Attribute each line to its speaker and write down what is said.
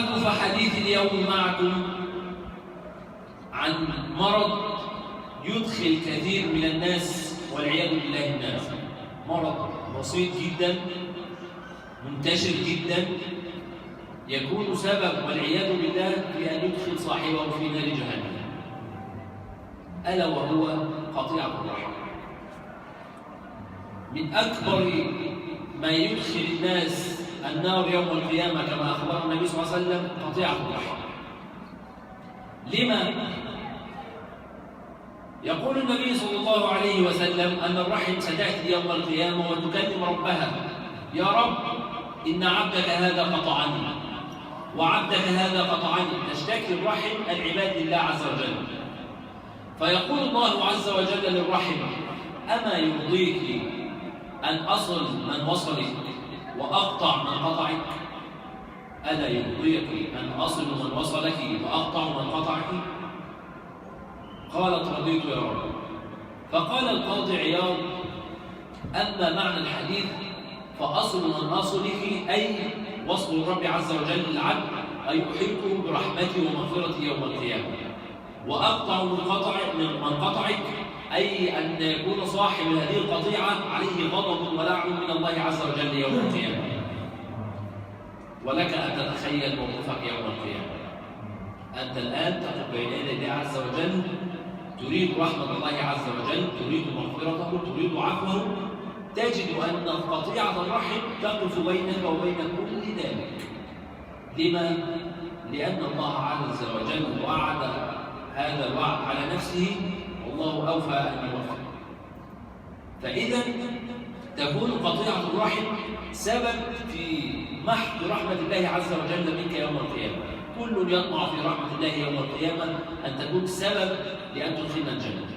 Speaker 1: فحديث اليوم معكم عن مرض يدخل كثير من الناس والعياذ بالله الناس. مرض بسيط جدا منتشر جدا يكون سبب والعياذ بالله في أن يدخل صاحبه في نار جهنم، ألا وهو قطيعة الرحم. من أكبر ما يدخل الناس النار يوم القيامة كما أخبر النبي صلى الله عليه وسلم قطيعة الرحم. لما؟ يقول النبي صلى الله عليه وسلم أن الرحم ستأتي يوم القيامة وتكلم ربها: يا رب إن عبدك هذا قطعني وعبدك هذا قطعني. تشتكي الرحم العباد لله عز وجل، فيقول الله عز وجل للرحم: أما يرضيك أن أصل من وصلك وأقطع من قطعك؟ ألا يرضيك أن أصل من وصلك وأقطع من قطعك؟ قالت: رضيت يا رب. فقال القاضي عياض: أما معنى الحديث فأصل من أصلك أي وصل الرب عز وجل للعبد أي أحيطه برحمته ومغفرته يوم القيامة، وأقطع من قطعك أي أن يكون صاحب هذه القطيعة عليه غضب ولعن من الله عز وجل يوم القيامة. ولك أن تتخيل موقفك يوم القيامة. أنت الآن تقف بين يدي الله عز وجل، تريد رحمة الله عز وجل، تريد مغفرته، تريد عفوه، تجد أن قطيعة الرحم تقف بينك وبين كل ذلك. لما؟ لأن الله عز وجل وعد هذا الوعد على نفسه، والله أوفى أن يوفى. فإذا تكون قطيعة الرحم سبب في محق رحمة الله عز وجل منك يوم القيامة. كل يطمع في رحمة الله يوم القيامة أن تكون سبب لأن تدخلنا الجنة.